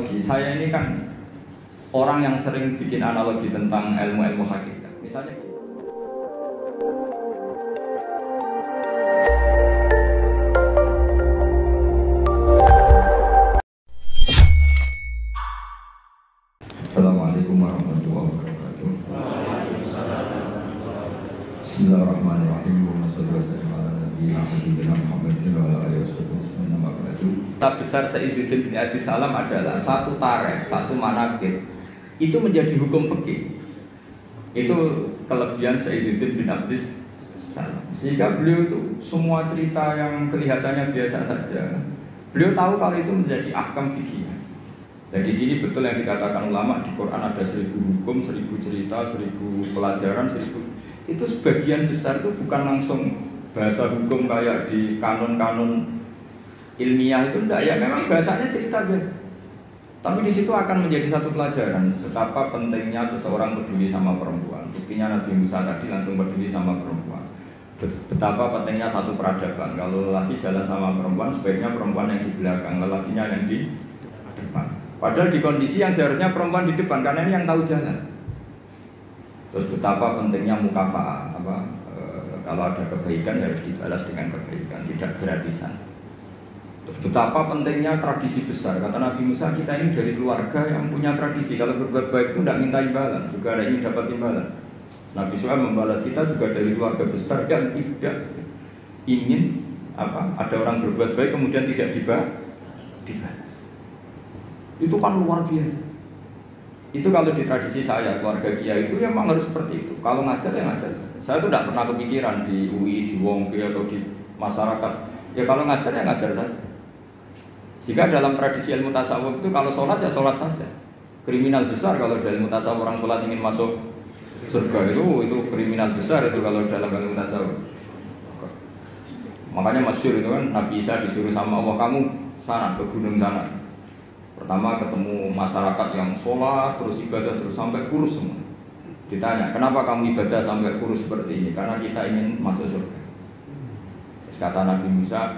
analogi. Saya ini kan orang yang sering bikin analogi tentang ilmu-ilmu hakikat. Misalnya Assalamualaikum warahmatullahi wabarakatuh. Bismillahirrahmanirrahim. Kitab besar Sayyidzuddin bin Abi Salam adalah satu tarikh, satu manaqib. Itu menjadi hukum fikih. Itu kelebihan Sayyidzuddin bin Abi Salam. Sehingga beliau itu semua cerita yang kelihatannya biasa saja, beliau tahu kalau itu menjadi ahkam fikih. Dan di sini betul yang dikatakan ulama, di Quran ada 1000 hukum, 1000 cerita, 1000 pelajaran, 1000. Itu sebagian besar itu bukan langsung bahasa hukum kayak di kanon-kanon ilmiah itu enggak, ya memang bahasanya cerita biasa. Tapi di situ akan menjadi satu pelajaran betapa pentingnya seseorang peduli sama perempuan. Buktinya Nabi Musa tadi langsung peduli sama perempuan. Betapa pentingnya satu peradaban. Kalau lelaki jalan sama perempuan, sebaiknya perempuan yang di belakang, lelakinya yang di depan. Padahal di kondisi yang seharusnya perempuan di depan, karena ini yang tahu jalan. Terus betapa pentingnya mukafa'ah, kalau ada kebaikan ya harus dibalas dengan kebaikan, tidak gratisan. Terus betapa pentingnya tradisi besar. Kata Nabi Musa, kita ini dari keluarga yang punya tradisi. Kalau berbuat baik itu tidak minta imbalan, juga ada ingin dapat imbalan. Nabi Musa membalas kita juga dari keluarga besar yang tidak ingin ada orang berbuat baik kemudian tidak dibalas. Itu kan luar biasa. Itu kalau di tradisi saya, keluarga kiai itu ya memang harus seperti itu. Kalau ngajar ya ngajar saja. Saya tuh tidak pernah kepikiran di UI, di Wongke atau di masyarakat. Ya kalau ngajar ya ngajar saja. Sehingga dalam tradisi ilmu tasawuf itu kalau sholat ya sholat saja. Kriminal besar kalau dalam ilmu tasawuf orang sholat ingin masuk surga itu kriminal besar itu kalau dalam ilmu tasawuf. Makanya masyhur itu kan Nabi Isa disuruh sama Allah, kamu sana ke gunung sana. Pertama ketemu masyarakat yang sholat terus ibadah terus sampai kurus semua. Ditanya, kenapa kamu ibadah sampai kurus seperti ini? Karena kita ingin masuk surga. Terus kata Nabi Isa,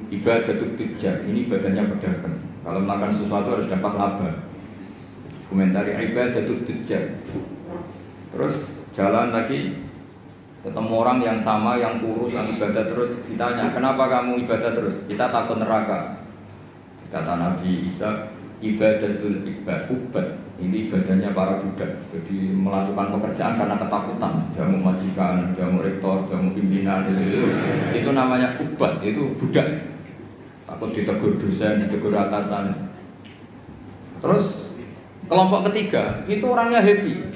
ibadah tujjar, ini ibadahnya pedagang. Kalau melakukan sesuatu harus dapat laba. Komentari ibadah tujjar. Terus jalan lagi, ketemu orang yang sama, yang kurus, yang ibadah terus. Ditanya, kenapa kamu ibadah terus? Kita takut neraka. Terus kata Nabi Isa, ibadatul ubad. Ini ibadahnya para budak. Jadi melakukan pekerjaan karena ketakutan. Jamu majikan, jamu rektor, jamu pimpinan itu namanya ubad, itu budak. Takut ditegur dosen, ditegur atasan. Terus kelompok ketiga itu orangnya happy.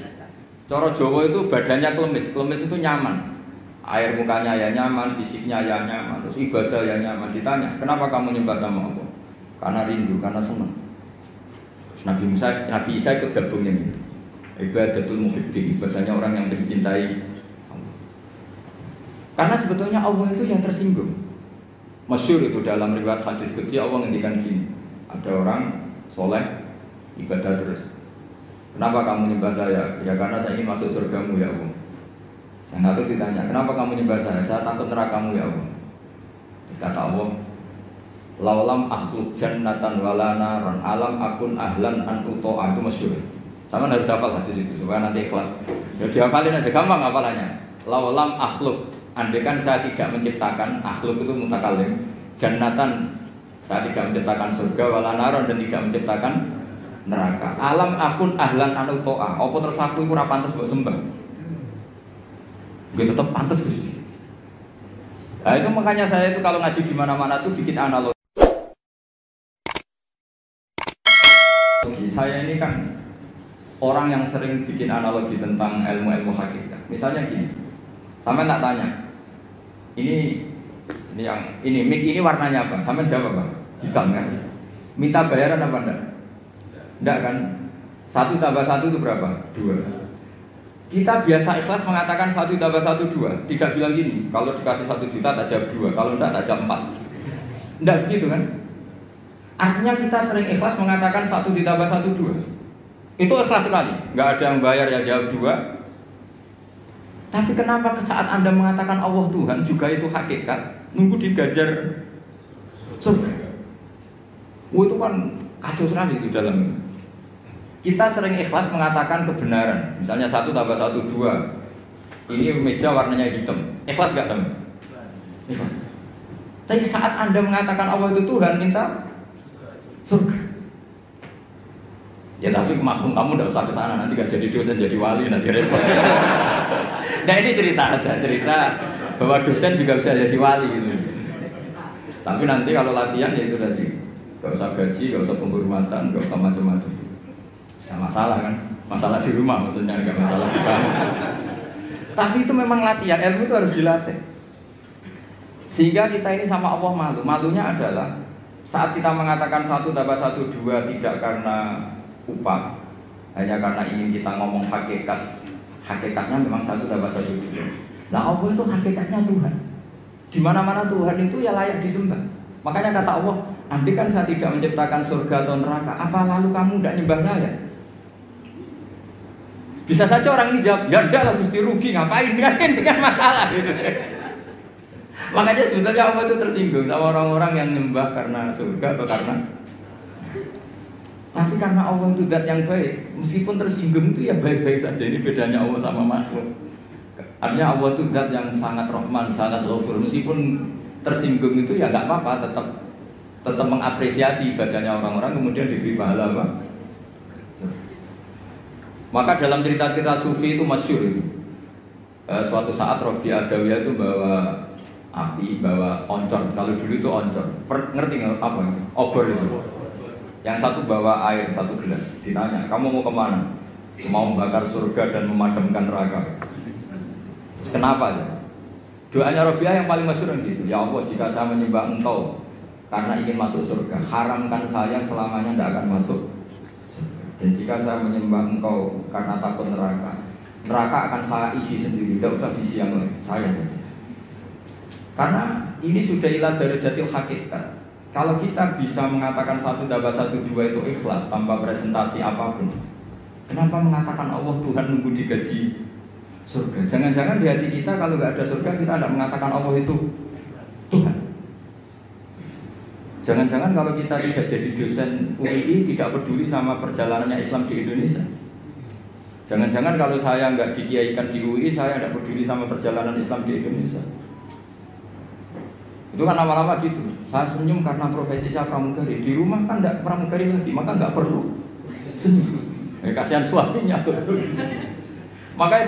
Cara Jawa itu badannya klemis. Klemis itu nyaman. Air mukanya ya nyaman, fisiknya ya nyaman, terus ibadah ya nyaman. Ditanya, kenapa kamu nyembah sama Allah? Karena rindu, karena senang. Nabi Isa ikut gabung ini. Ibadatul muhibbin, ibadahnya orang yang mencintai Allah. Karena sebetulnya Allah itu yang tersinggung. Masyhur itu dalam riwayat hadis qudsi Allah ngendikan gini. Ada orang soleh ibadah terus. Kenapa kamu nyembah saya? Ya karena saya ingin masuk surgamu ya Allah. Yang satu ditanya, kenapa kamu nyembah saya? Saya takut nerakamu ya Allah. Terus kata Allah, laulam akhluk jannatan wala naran alam akun ahlan an uto'a. Itu masyhur. Sama harus hafal hadis itu supaya nanti ikhlas. Ya dihafalin aja, gampang hafalannya. Laulam akhluk, andaikan saya tidak menciptakan, akhluk itu mutakalim, jannatan, saya tidak menciptakan surga wala naran dan tidak menciptakan neraka. Alam akun ahlan an uto'a. Apa terus aku iku ora pantes mbok sembah? Gue tetap pantes Gusti. Nah itu makanya saya itu kalau ngaji di mana-mana tuh bikin analogi. Saya ini kan orang yang sering bikin analogi tentang ilmu-ilmu hakikat. Misalnya gini, sampai tak tanya, ini mic ini warnanya apa? Sampai jawab apa? Hitam kan? Minta bayaran apa enggak? Enggak kan? 1 tambah 1 itu berapa? 2. Kita biasa ikhlas mengatakan 1 tambah 1 2. Tidak bilang gini, kalau dikasih 1 juta tak jawab 2, kalau enggak tak jawab 4. Enggak begitu kan? Artinya kita sering ikhlas mengatakan 1 ditambah 1 2. Itu ikhlas sekali. Enggak ada yang bayar yang jawab 2. Tapi kenapa saat Anda mengatakan Allah Tuhan juga itu hakikat? Nunggu digajar surga. Itu kan kacau sekali di dalam. Kita sering ikhlas mengatakan kebenaran. Misalnya 1 tambah 1 2. Ini meja warnanya hitam. Ikhlas gak teman? Ikhlas. Tapi saat Anda mengatakan Allah itu Tuhan, minta surga. Ya tapi maklum kamu tidak usah ke sana, nanti gak jadi dosen, jadi wali, nanti repot. Nah ini cerita aja, cerita bahwa dosen juga bisa jadi wali gitu. Tapi nanti kalau latihan ya itu tadi, gak usah gaji, gak usah penghormatan, gak usah macam-macam. Bisa masalah kan? Masalah di rumah maksudnya, gak masalah di kamu. Tapi itu memang latihan, ilmu itu harus dilatih. Sehingga kita ini sama Allah malu. Malunya adalah saat kita mengatakan 1 tambah 1 2 tidak karena upah, hanya karena ingin kita ngomong hakikat. Hakikatnya memang 1 tambah 1 2. Nah Allah itu hakikatnya Tuhan. Di mana-mana Tuhan itu ya layak disembah. Makanya kata Allah, andai kan saya tidak menciptakan surga atau neraka, apa lalu kamu tidak nyembah saya? Bisa saja orang ini jawab, ya enggak lah Gusti, rugi ngapain, ini kan masalah gitu. Makanya sebetulnya Allah itu tersinggung sama orang-orang yang nyembah karena surga atau karena. Tapi karena Allah itu zat yang baik, meskipun tersinggung itu ya baik-baik saja. Ini bedanya Allah sama makhluk. Artinya Allah itu zat yang sangat Rahman, sangat Ghafur. Meskipun tersinggung itu ya nggak apa-apa, tetap mengapresiasi ibadahnya orang-orang, kemudian diberi pahala apa? Maka dalam cerita-cerita Sufi itu masyhur itu. Suatu saat Robi Adawiyah itu bawa api, bawa oncor. Kalau dulu itu oncor. Ngerti nggak apa itu? Obor itu. Yang satu bawa air 1 gelas. Ditanya, kamu mau kemana? Mau membakar surga dan memadamkan neraka. Terus kenapa ya? Doanya Robiah yang paling masyhur gitu. Ya Allah, jika saya menyembah Engkau karena ingin masuk surga, haramkan saya selamanya tidak akan masuk. Dan jika saya menyembah Engkau karena takut neraka, neraka akan saya isi sendiri, tidak usah diisi yang lain, saya saja. Karena ini sudah ilah dari jatil hakikat. Kalau kita bisa mengatakan 1 tambah 1 2 itu ikhlas tanpa presentasi apapun, kenapa mengatakan Allah Tuhan nunggu digaji surga? Jangan-jangan di hati kita kalau nggak ada surga kita tidak mengatakan Allah itu Tuhan. Jangan-jangan kalau kita tidak jadi dosen UI tidak peduli sama perjalanannya Islam di Indonesia. Jangan-jangan kalau saya nggak dikiaikan di UI saya tidak peduli sama perjalanan Islam di Indonesia. Itu kan lama-lama gitu. Saya senyum karena profesi saya pramugari. Di rumah kan tidak pramugari lagi, maka nggak perlu senyum. Kasihan suaminya tuh. Maka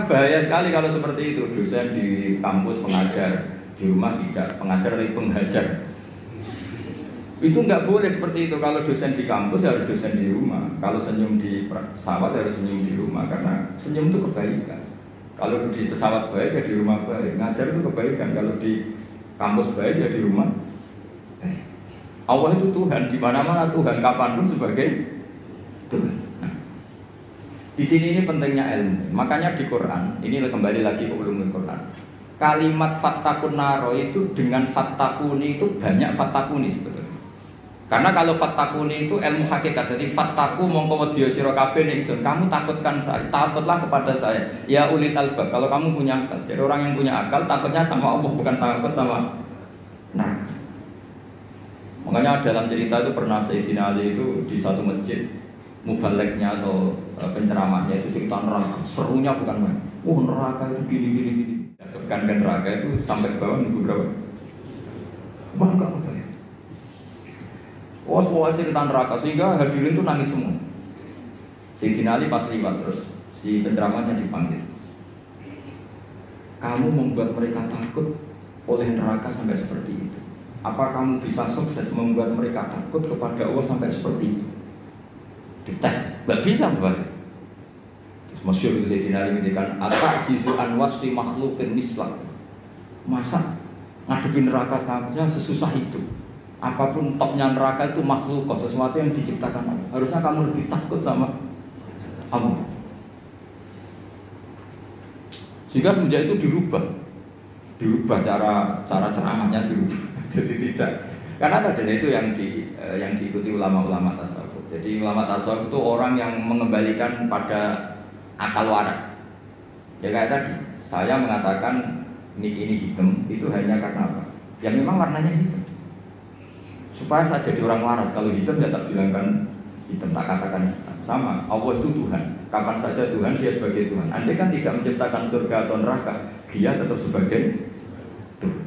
bahaya sekali kalau seperti itu. Dosen di kampus pengajar, di rumah tidak pengajar tapi penghajar. Itu nggak boleh seperti itu. Kalau dosen di kampus harus dosen di rumah. Kalau senyum di pesawat harus senyum di rumah, karena senyum itu kebaikan. Kalau di pesawat baik ya di rumah baik. Ngajar itu kebaikan. Kalau di kampus baik ya di rumah baik. Allah itu Tuhan, di mana-mana Tuhan, kapanpun sebagai Tuhan. Nah, di sini ini pentingnya ilmu. Makanya di Quran, ini kembali lagi ke ulumul Quran. Kalimat fattakun naro itu dengan fattakuni itu banyak fattakuni sebetulnya. Karena kalau fattakuni itu ilmu hakikat, jadi fattaku mongko wedya sira kabeh ning ingsun, kamu takutkan saya, takutlah kepada saya. Ya ulil albab, kalau kamu punya akal. Jadi orang yang punya akal takutnya sama Allah, bukan takut sama neraka. Makanya dalam cerita itu pernah Sayyidina Ali itu di satu masjid, mubalignya atau penceramahnya itu cerita neraka. Serunya bukan main. Oh neraka itu gini. Tekan ke neraka itu sampai bawah nunggu berapa? Bangga apa ya? Oh, semua cerita neraka sehingga hadirin itu nangis semua. Sayyidina Ali pas liwat terus si penceramahnya dipanggil. Kamu membuat mereka takut oleh neraka sampai seperti itu. Apa kamu bisa sukses membuat mereka takut kepada Allah sampai seperti itu? Dites, nggak bisa berbalik. Terus masyhur itu Sayyidina Ali ngendikan, "Atajizu an wasfi makhluqin mislah." Masa ngadepin neraka saja sesusah itu? Apapun topnya neraka itu makhluk, sesuatu yang diciptakan Allah. Harusnya kamu lebih takut sama Allah. Sehingga semenjak itu dirubah cara ceramahnya dirubah. Jadi tidak, karena tadi itu yang diikuti ulama-ulama tasawuf. Jadi ulama tasawuf itu orang yang mengembalikan pada akal waras. Ya kayak tadi, saya mengatakan ini hitam itu hanya karena apa? Ya memang warnanya hitam. supaya saya jadi orang waras. Kalau hitam ya tak bilangkan hitam, tak katakan hitam. Sama, Allah itu Tuhan. Kapan saja Tuhan, dia sebagai Tuhan. Andai kan tidak menciptakan surga atau neraka, dia tetap sebagai Tuhan.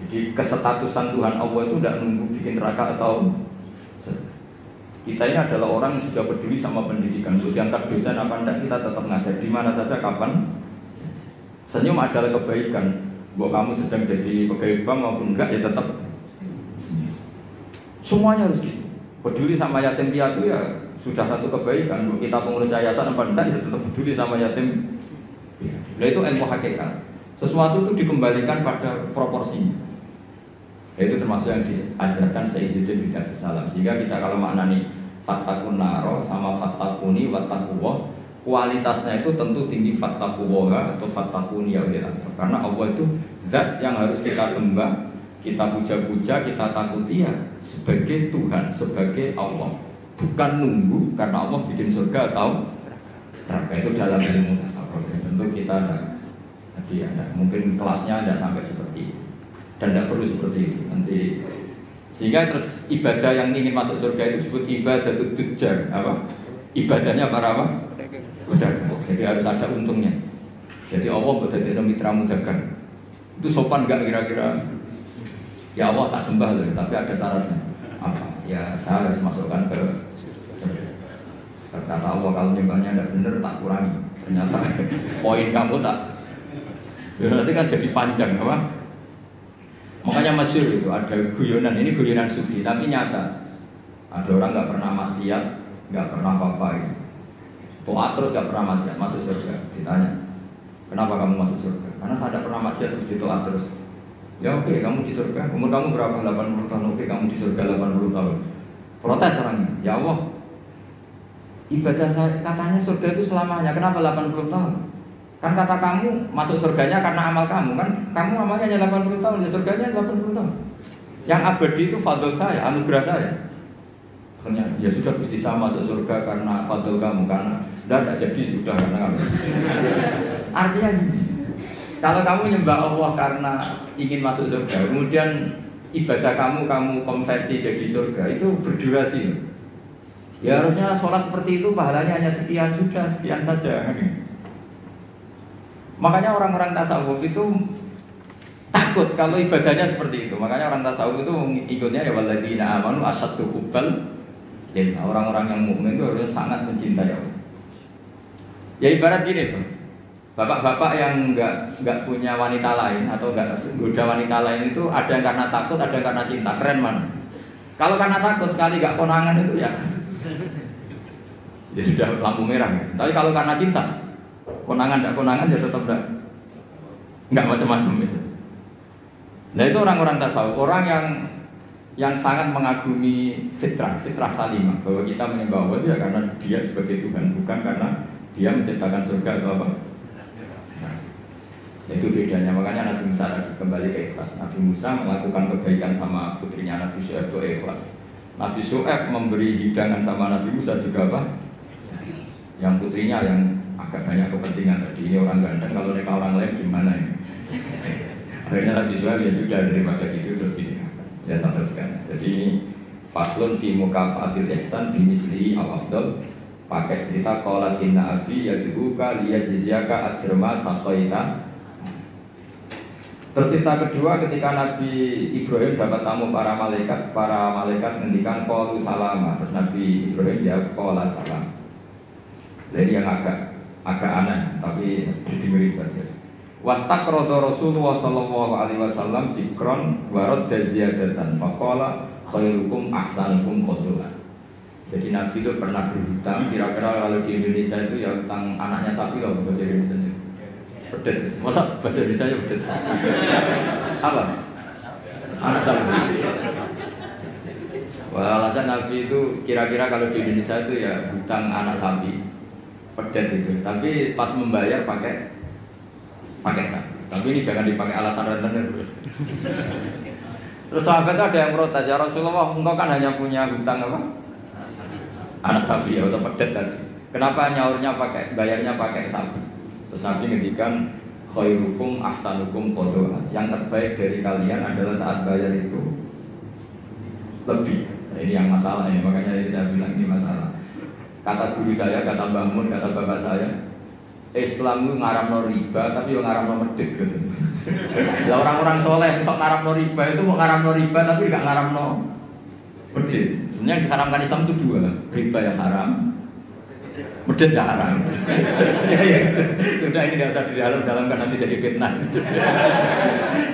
Jadi kesetatusan Tuhan Allah itu tidak nunggu bikin neraka atau surga. Kita ini adalah orang yang sudah peduli sama pendidikan. Untuk diangkat dosen apa enggak, kita tetap ngajar di mana saja, kapan. Senyum adalah kebaikan. Bahwa kamu sedang jadi pegawai bank maupun enggak, ya tetap senyum. Semuanya harus gitu. Peduli sama yatim piatu ya sudah satu kebaikan. Bahwa kita pengurus yayasan apa enggak, ya tetap peduli sama yatim. Nah itu ilmu hakikat. Sesuatu itu dikembalikan pada proporsinya. Itu termasuk yang diajarkan Sayyiduddin Bid'atus Salam. Sehingga kita kalau maknani fattakun naro sama fattakuni wattaquwah, kualitasnya itu tentu tinggi fattaquwah atau fattakuni ya Allah. Karena Allah itu zat yang harus kita sembah, kita puja-puja, kita takuti ya sebagai Tuhan, sebagai Allah. Bukan nunggu karena Allah bikin surga atau neraka. Itu dalam ilmu tasawuf. Tentu kita ada mungkin kelasnya tidak sampai seperti itu. Dan tidak perlu seperti itu nanti. Sehingga terus ibadah yang ingin masuk surga itu disebut ibadah tujar, apa? Ibadahnya para apa? Pedagang. Jadi harus ada untungnya. Jadi Allah berarti mitramu dagang. Itu sopan nggak kira-kira? Ya Allah tak sembah loh, tapi ada syaratnya. Apa? Ya saya harus masukkan ke surga. Kata Allah kalau nyembahnya tidak benar tak kurangi. Ternyata poin kamu tak. Ya nanti kan jadi panjang, apa? Makanya masyhur itu ada guyonan, ini guyonan sufi tapi nyata. Ada orang nggak pernah maksiat, nggak pernah apa-apa gitu. Toat terus nggak pernah maksiat, masuk surga. Ditanya, kenapa kamu masuk surga? Karena saya tidak pernah maksiat terus ditoat terus. Ya oke, kamu di surga. Umur kamu berapa? 80 tahun. Oke, kamu di surga 80 tahun. Protes orangnya, ya Allah. Ibadah saya katanya surga itu selamanya. Kenapa 80 tahun? Kan kata kamu masuk surganya karena amal kamu kan, kamu amalnya hanya 80 tahun, ya surganya 80 tahun. Yang abadi itu fadl saya, anugerah saya. Akhirnya ya sudah Gusti saya masuk surga karena fadl kamu, karena tidak jadi sudah karena kamu. Artinya gini, kalau kamu nyembah Allah karena ingin masuk surga, kemudian ibadah kamu konversi jadi surga, itu berdurasi. Ya harusnya sholat seperti itu pahalanya hanya sekian, sudah sekian saja. Makanya orang-orang tasawuf itu takut kalau ibadahnya seperti itu. Makanya orang tasawuf itu ikutnya ya walladzina amanu asyaddu hubbal lillah. Orang-orang yang mukmin itu harus sangat mencintai Allah. Ya ibarat gini tuh. Bapak-bapak yang enggak punya wanita lain atau enggak goda wanita lain itu ada yang karena takut, ada yang karena cinta. Keren mana? Kalau karena takut sekali enggak konangan itu ya sudah lampu merah ya. Tapi kalau karena cinta, konangan tidak konangan ya tetap enggak macam-macam itu. Nah itu orang-orang tasawuf, orang yang sangat mengagumi fitrah salimah, bahwa kita menyembah Allah ya karena dia sebagai Tuhan, bukan karena dia menciptakan surga atau apa. Nah, itu bedanya. Makanya Nabi Musa tadi kembali ke ikhlas. Nabi Musa melakukan kebaikan sama putrinya Nabi Syuaib itu ikhlas. Nabi Syuaib memberi hidangan sama Nabi Musa juga apa? Yang putrinya yang agak banyak kepentingan tadi, ini orang ganteng, kalau nikah orang lain gimana ini? Akhirnya Nabi Syuaib ya sudah daripada gitu terus ini ya saya teruskan. Jadi ini faslun fi mukafatil ihsan bimisli al-afdal, pakai cerita qala inna abi yad'uka liyajziyaka ajrama saqaita. Terus cerita kedua ketika Nabi Ibrahim dapat tamu para malaikat ngendikan qalu salama, terus Nabi Ibrahim jawab qala salam. Jadi yang agak aneh, tapi diberi saja. Wastaqrada Rasulullah sallallahu alaihi wasallam dzikron wa radda ziyadatan faqala khairukum ahsanukum qadran. Jadi Nabi itu pernah berhutang, kira-kira kalau di Indonesia itu ya hutang anaknya sapi loh bahasa Indonesia. Pedet. Masa bahasa Indonesia pedet? Apa? Anak sapi. Wah, alasan Nabi itu kira-kira kalau di Indonesia itu ya hutang anak sapi. Pedet itu, tapi pas membayar pakai sapi. Sapi ini jangan dipakai alasan rentenir. Terus sahabat itu ada yang protes, ya Rasulullah, engkau kan hanya punya hutang apa? Anak sapi atau pedet tadi. Kenapa nyaurnya bayarnya pakai sapi? Terus Nabi ngendikan khairukum ahsanukum qadha. Yang terbaik dari kalian adalah saat bayar itu lebih. Nah, ini yang masalah ini, makanya ini saya bilang ini masalah. Kata guru saya, kata Mbah Mun, kata bapak saya, Islam itu ngaramno riba tapi yo ngaramno medhit gitu. Lah orang-orang soleh sok ngaramno riba itu mau ngaramno riba tapi enggak ngaramno medhit. Sebenarnya yang diharamkan Islam itu dua, riba yang haram, medhit yang haram. Ya. Sudah ini tidak usah didalam-dalamkan nanti jadi fitnah.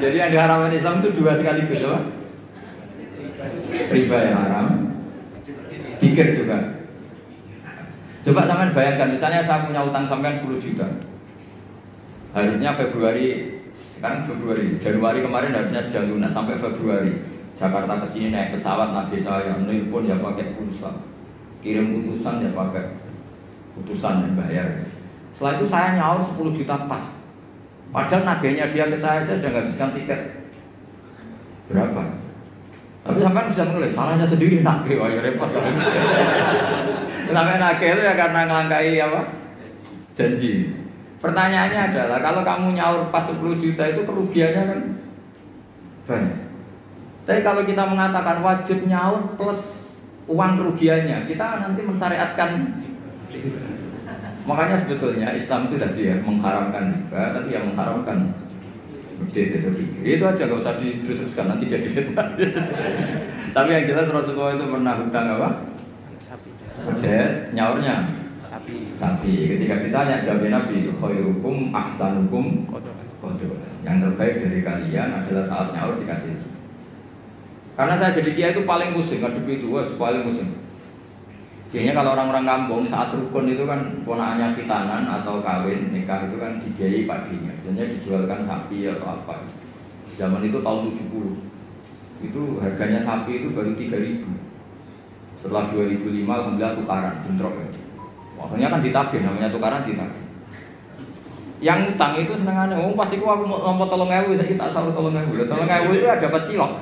Jadi yang diharamkan Islam itu dua sekaligus, apa? Riba yang haram, pikir juga. Coba sampean bayangkan, misalnya saya punya utang sampean 10 juta. Harusnya Februari, sekarang Februari, Januari kemarin harusnya sudah lunas sampai Februari. Jakarta ke sini naik pesawat, nagih saya, nelpon ya pakai pulsa, kirim utusan ya pakai utusan dan bayar. Setelah itu saya nyaur 10 juta pas. Padahal nagihnya dia ke saya aja sudah menghabiskan tiket berapa? Tapi sampean bisa menilai, salahnya sendiri nagih, wah ya repot. Sampai nagih itu ya karena ngelangkai apa? Janji. Pertanyaannya adalah kalau kamu nyaur pas 10 juta itu kerugiannya kan banyak. Tapi kalau kita mengatakan wajib nyaur plus uang kerugiannya, kita nanti mensyariatkan. Makanya sebetulnya Islam itu tadi ya mengharamkan riba, tapi yang mengharamkan medhit itu fikir. Itu aja gak usah diterus-teruskan nanti jadi fitnah. Tapi yang jelas Rasulullah itu pernah hutang apa? Medhit, nyaurnya sapi. Ketika ditanya jawab Nabi, khairukum ahsanukum qadha. Yang terbaik dari kalian adalah saat nyaur dikasih. Karena saya jadi kiai itu paling pusing ngadepi itu, paling pusing. Biasanya kalau orang-orang kampung saat rukun itu kan ponakannya khitanan atau kawin nikah itu kan dibiayai paginya. Biasanya dijualkan sapi atau apa. Zaman itu tahun 70. Itu harganya sapi itu baru 3.000. Setelah 2005 alhamdulillah tukaran bentrok ya. Waktunya kan ditagih, namanya tukaran ditagih. Yang utang itu senengannya, oh pas itu aku mau lompot 3.000, saya tak selalu 3.000. 3.000 itu dapat cilok.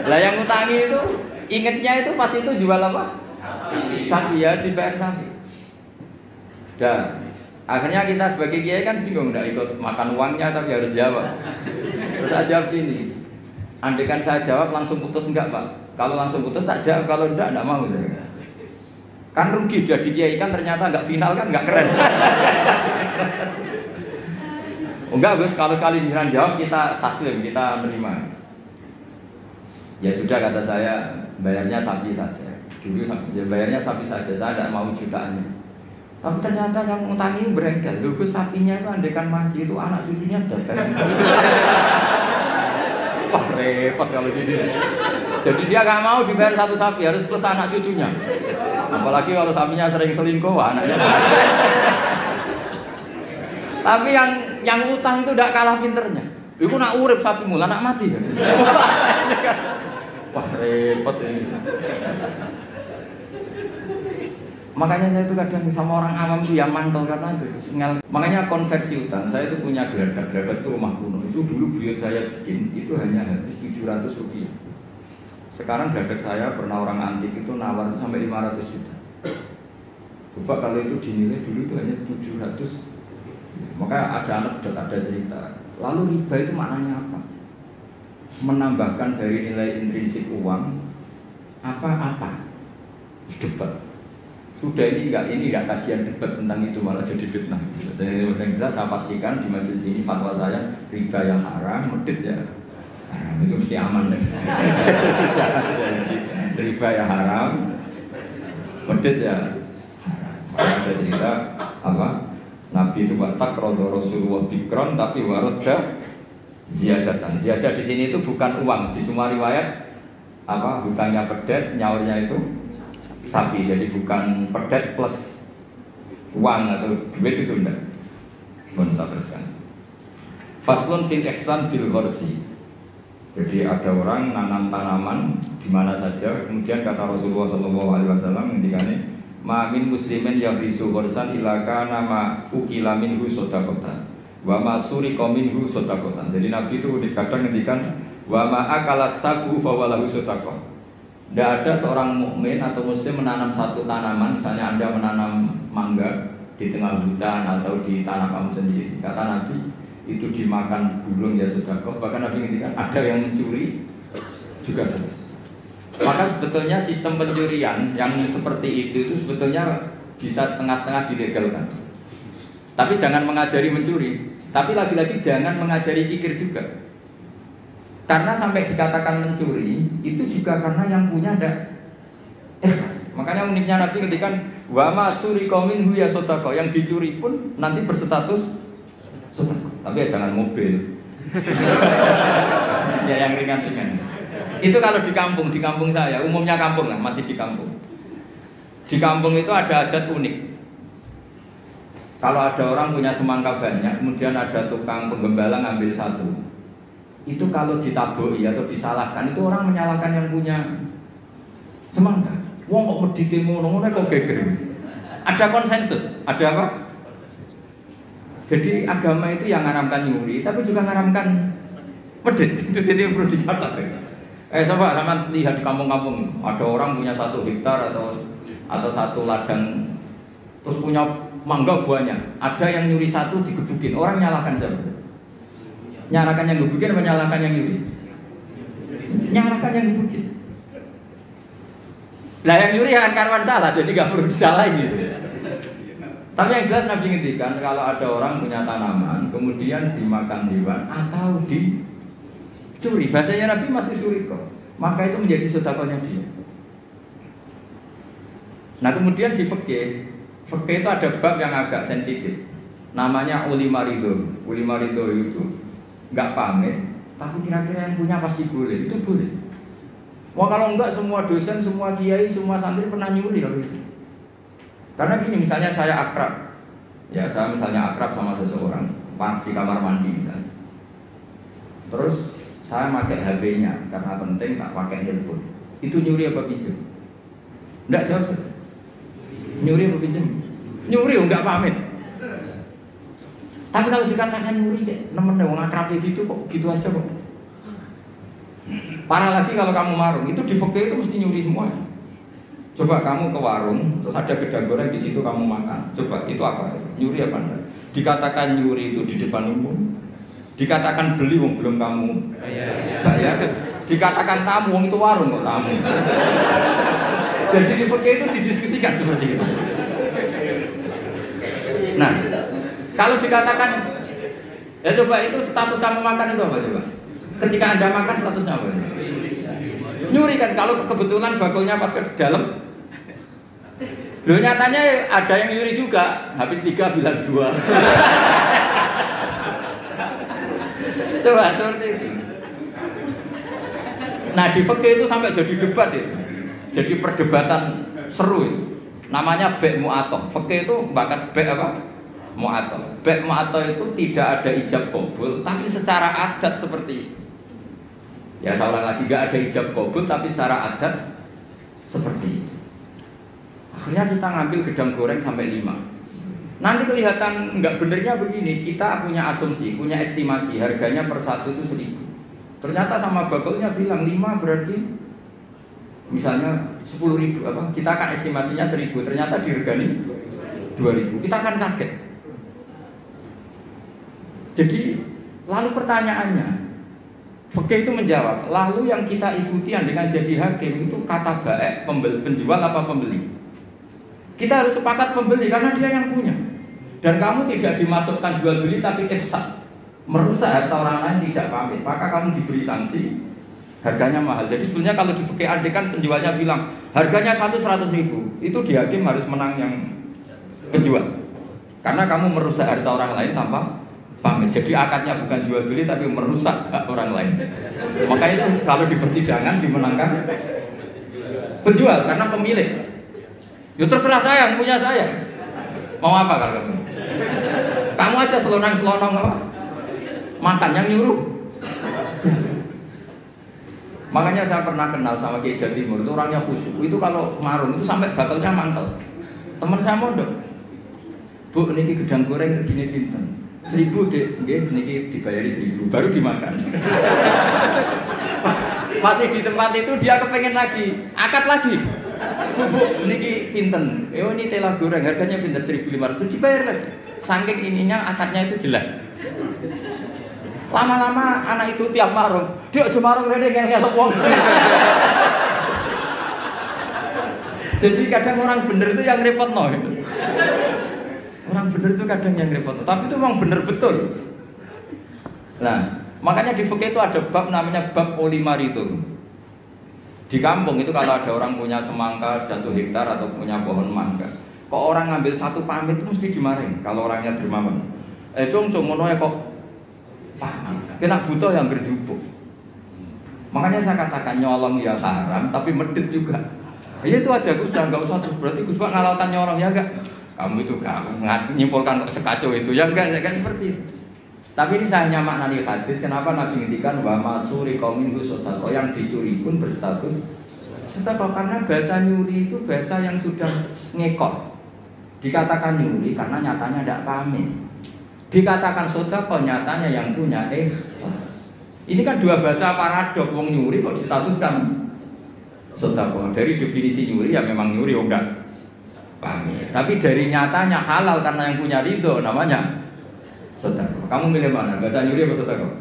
Lah yang utangi itu ingetnya itu pas itu jual apa? Sapi ya, dibayar sapi. Dan akhirnya kita sebagai kiai kan bingung, tidak ikut makan uangnya tapi harus jawab. Terus saya jawab gini, andaikan saya jawab langsung putus enggak Pak? Kalau langsung putus tak jawab, kalau enggak mau. Kan rugi sudah dikiaikan ternyata enggak final kan enggak keren. Enggak Gus, kalau sekali jiran jawab kita taslim, kita menerima. Ya sudah kata saya, bayarnya sapi saja. Dulu ya bayarnya sapi saja, saya tidak mau jutaan. Tapi ternyata yang ngutangi berengkel. Gus sapinya itu andaikan masih itu anak cucunya sudah banyak. Wah repot kalau gini. Jadi dia nggak mau dibayar satu sapi, harus plus anak cucunya. Apalagi kalau sapinya sering selingkuh, wah, anaknya. Tapi yang utang itu tidak kalah pinternya. Iku nak urip sapi mula, nak mati. Wah repot ini. Makanya saya itu kadang sama orang awam itu yang mantel karena itu. Makanya konversi utang, saya itu punya geladak itu rumah kuno. Itu dulu buyut saya bikin, itu hanya habis 700 rupiah. Sekarang geladak saya pernah orang antik itu nawar sampai 500 juta. Coba kalau itu dinilai dulu itu hanya 700. Maka ada anekdot, ada cerita. Lalu riba itu maknanya apa? Menambahkan dari nilai intrinsik uang apa-apa. Debat. Sudah ini enggak kajian debat tentang itu, malah jadi fitnah. Saya pastikan di majelis ini fatwa saya riba yang haram, medhit ya haram, itu mesti aman deh. Riba yang haram, medhit ya haram. Maka ada cerita apa? Nabi itu wastakrodo Rasulullah bikron tapi waroda ziyadatan. Ziyadah di sini itu bukan uang. Di semua riwayat apa hutangnya pedet, nyaurnya itu sapi. Jadi bukan pedet plus uang atau duit itu enggak. Mohon saya teruskan. Faslun fil ihsan bil gharsi. Jadi ada orang nanam tanaman di mana saja. Kemudian kata Rasulullah SAW ngendikane ma min muslimin yang risu gharsan ila kana ma ukila minhu sadaqatan wa ma suriqa minhu sadaqatan. Jadi Nabi itu kadang ngendikan wa ma akala sabu fa walahu sadaqah. Tidak ada seorang mukmin atau muslim menanam satu tanaman, misalnya Anda menanam mangga, di tengah hutan atau di tanah kamu sendiri. Kata Nabi, itu dimakan burung ya sedekah. Bahkan Nabi ngendikan ada yang mencuri juga sedekah. Maka sebetulnya sistem pencurian yang seperti itu sebetulnya bisa setengah-setengah dilegalkan. Tapi jangan mengajari mencuri. Tapi lagi-lagi jangan mengajari kikir juga. Karena sampai dikatakan mencuri itu juga karena yang punya ada. Makanya uniknya Nabi ngendikan wa ma suriqa minhu ya sedekah, yang dicuri pun nanti berstatus sedekah. Tapi ya jangan mobil. Ya yang ringan-ringan. Itu kalau di kampung saya, umumnya kampung lah, masih di kampung. Di kampung itu ada adat unik. Kalau ada orang punya semangka banyak, kemudian ada tukang penggembala ngambil satu. Itu kalau ditabuhi atau disalahkan, itu orang menyalahkan yang punya semangka. Wong kok medite ngono kok geger. Ada konsensus, ada apa? Jadi agama itu yang ngaramkan nyuri, tapi juga ngaramkan medit. Itu jadi perlu dicatat. Coba sama lihat di kampung-kampung, ada orang punya 1 hektar atau 1 ladang, terus punya mangga banyak. Ada yang nyuri 1 digebukin, orang nyalakan siapa? Nyalakan yang gebukin apa nyalakan yang nyuri? Nyalakan yang gebukin. Lah yang nyuri akan karuan salah, jadi gak perlu disalahin gitu. Tapi yang jelas Nabi ngendikan kalau ada orang punya tanaman kemudian dimakan hewan atau dicuri, bahasanya Nabi masih suri kok. Maka itu menjadi sedekahnya dia. Nah kemudian di fikih itu ada bab yang agak sensitif. Namanya ulima ridho. Ulima ridho itu nggak pamit, tapi kira-kira yang punya pasti boleh. Itu boleh. Wah kalau enggak semua dosen, semua kiai, semua santri pernah nyuri kalau itu. Karena gini, misalnya saya akrab, ya saya misalnya akrab sama seseorang, pas di kamar mandi misalnya. Terus saya pakai HP-nya karena penting tak pakai handphone. Itu nyuri apa pinjam? Enggak, jawab saja. Nyuri apa pinjam? Nyuri enggak pamit. Tapi kalau dikatakan nyuri, nemen wong akrab gitu kok gitu aja kok. Parah lagi kalau kamu marung, itu di fikih itu mesti nyuri semua. Coba kamu ke warung, terus ada gedang goreng di situ kamu makan. Coba itu apa? Nyuri apa enggak? Dikatakan nyuri itu di depan umum. Dikatakan beli wong belum kamu bayar. Dikatakan tamu wong itu warung kok tamu. Jadi di fikih itu didiskusikan seperti itu. Nah, kalau dikatakan ya coba itu status kamu makan itu apa coba? Ketika Anda makan statusnya apa? Nyuri kan, kalau kebetulan bakulnya pas ke dalam. Loh nyatanya ada yang nyuri juga, habis 3 bilang 2. Coba seperti itu. Nah di fikih itu sampai jadi debat itu. Jadi perdebatan seru itu. Namanya bek mu'atoh. Fikih itu bakas bek apa? Mu'atoh. Bek mu'atoh itu tidak ada ijab qabul, tapi secara adat seperti itu. Ya saya ulang lagi, gak ada ijab qabul tapi secara adat seperti itu. Akhirnya kita ngambil gedang goreng sampai 5. Nanti kelihatan nggak benernya begini, kita punya asumsi, punya estimasi harganya per 1 itu 1.000. Ternyata sama bakulnya bilang 5 berarti misalnya 10.000 apa? Kita akan estimasinya 1.000, ternyata diregani 2.000. Kita akan kaget. Jadi lalu pertanyaannya, fikih itu menjawab, lalu yang kita ikutian dengan jadi hakim itu kata baik, penjual apa pembeli? Kita harus sepakat pembeli karena dia yang punya. Dan kamu tidak dimasukkan jual beli tapi ifsad, merusak harta orang lain tidak pamit, maka kamu diberi sanksi, harganya mahal. Jadi sebenarnya kalau di fikih kan penjualnya bilang harganya 100.000, itu di hakim harus menang yang penjual. Karena kamu merusak harta orang lain tanpa pamit. Jadi akadnya bukan jual beli tapi merusak hak orang lain. Maka itu kalau di persidangan dimenangkan penjual karena pemilik. Ya terserah saya, yang punya saya. Mau apa kalau kamu? Kamu aja selonang-selonong apa? Makan yang nyuruh. Makanya saya pernah kenal sama Kiai Jawa Timur, itu orangnya khusyuk. Itu kalau marung itu sampai batalnya mantel. Teman saya mondok. Bu, ini gedang goreng begini pinten. 1.000 dek, ini dibayari 1.000, baru dimakan. Masih di tempat itu dia kepengen lagi, akad lagi. Bu, ini pinten. Ini tela goreng harganya pinter 1.500 dibayar lagi. Saking ininya akadnya itu jelas. Lama-lama anak itu tiap marung, dia cuma marung rene ngel-ngel wong. Jadi kadang orang bener itu yang repot gitu. Orang bener itu kadang yang repot, tapi itu memang bener betul. Nah, makanya di fikih itu ada bab namanya bab olimarito. Di kampung itu kalau ada orang punya semangka 1 hektar atau punya pohon mangga, kok orang ngambil satu pamit itu mesti dimarahin kalau orangnya dermawan. Cung ngono ya kok paham. Kena butuh yang berjubuk. Makanya saya katakan nyolong ya haram, tapi medit juga. Ya itu aja Gus, nggak usah terus berarti Gus Pak ngalalkan nyolong ya enggak. Kamu itu enggak nyimpulkan sekacau itu ya enggak seperti itu. Tapi ini saya hanya maknani hadis. Kenapa Nabi ngintikan wa masuri qaumin husotako, yang dicuri pun berstatus sedekah, karena bahasa nyuri itu bahasa yang sudah ngekor. Dikatakan nyuri karena nyatanya tidak pamit. Dikatakan sedekah nyatanya yang punya ikhlas. Ini kan dua bahasa paradok. Wong nyuri kok distatuskan sedekah. Dari definisi nyuri ya memang nyuri enggak pamit. Tapi dari nyatanya halal karena yang punya ridho namanya sedekah. Kamu milih mana? Bahasa nyuri apa sedekah?